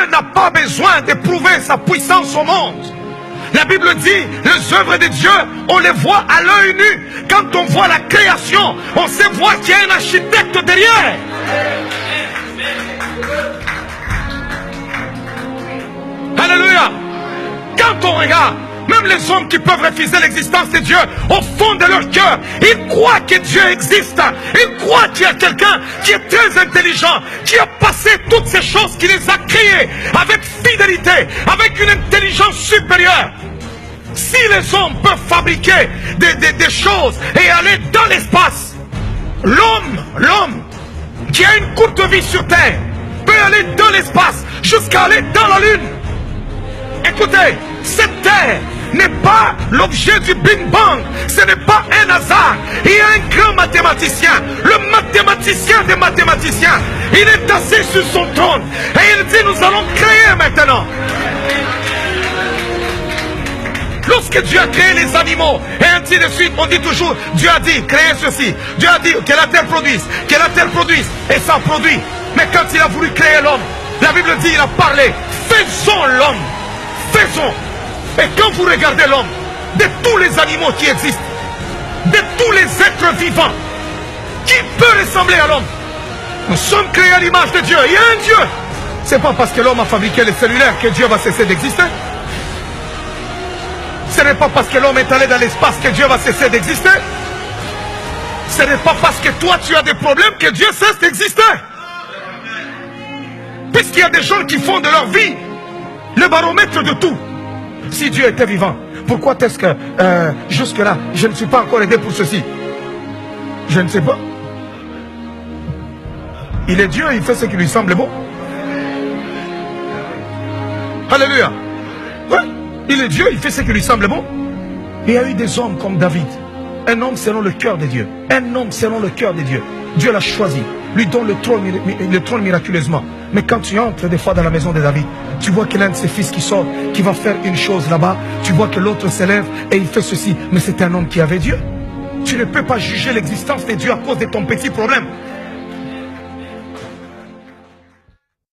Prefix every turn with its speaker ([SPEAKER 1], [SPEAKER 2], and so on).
[SPEAKER 1] n'a pas besoin d'éprouver sa puissance au monde. La Bible dit, les œuvres de Dieu, on les voit à l'œil nu. Quand on voit la création, on sait voir qu'il y a un architecte derrière. Alléluia. Quand on regarde, même les hommes qui peuvent refuser l'existence de Dieu, au fond de leur cœur, ils croient que Dieu existe. Ils croient qu'il y a quelqu'un qui est très intelligent, qui a passé toutes ces choses, qui les a créées avec fidélité, avec une intelligence supérieure. Si les hommes peuvent fabriquer des choses et aller dans l'espace, l'homme qui a une courte vie sur terre peut aller dans l'espace jusqu'à aller dans la lune. Écoutez, cette terre n'est pas l'objet du Big Bang. Ce n'est pas un hasard. Il y a un grand mathématicien, le mathématicien des mathématiciens. Il est assis sur son trône et il dit, nous allons créer maintenant. Lorsque Dieu a créé les animaux et ainsi de suite, on dit toujours, Dieu a dit, créez ceci. Dieu a dit que la terre produise, et ça produit. Mais quand il a voulu créer l'homme, la Bible dit, il a parlé, faisons l'homme, faisons. Et quand vous regardez l'homme, de tous les animaux qui existent, de tous les êtres vivants, qui peut ressembler à l'homme? Nous sommes créés à l'image de Dieu. Il y a un Dieu. C'est pas parce que l'homme a fabriqué les cellulaires que Dieu va cesser d'exister. Ce n'est pas parce que l'homme est allé dans l'espace que Dieu va cesser d'exister. Ce n'est pas parce que toi tu as des problèmes que Dieu cesse d'exister. Puisqu'il y a des gens qui font de leur vie le baromètre de tout. Si Dieu était vivant, pourquoi est-ce que jusque-là, je ne suis pas encore aidé pour ceci? Je ne sais pas. Il est Dieu, il fait ce qui lui semble bon. Alléluia. Ouais. Il est Dieu, il fait ce qui lui semble bon. Il y a eu des hommes comme David. Un homme selon le cœur de Dieu. Un homme selon le cœur de Dieu. Dieu l'a choisi. Lui donne le trône miraculeusement. Mais quand tu entres des fois dans la maison de David, tu vois que l'un de ses fils qui sort, qui va faire une chose là-bas. Tu vois que l'autre s'élève et il fait ceci. Mais c'est un homme qui avait Dieu. Tu ne peux pas juger l'existence de Dieu à cause de ton petit problème.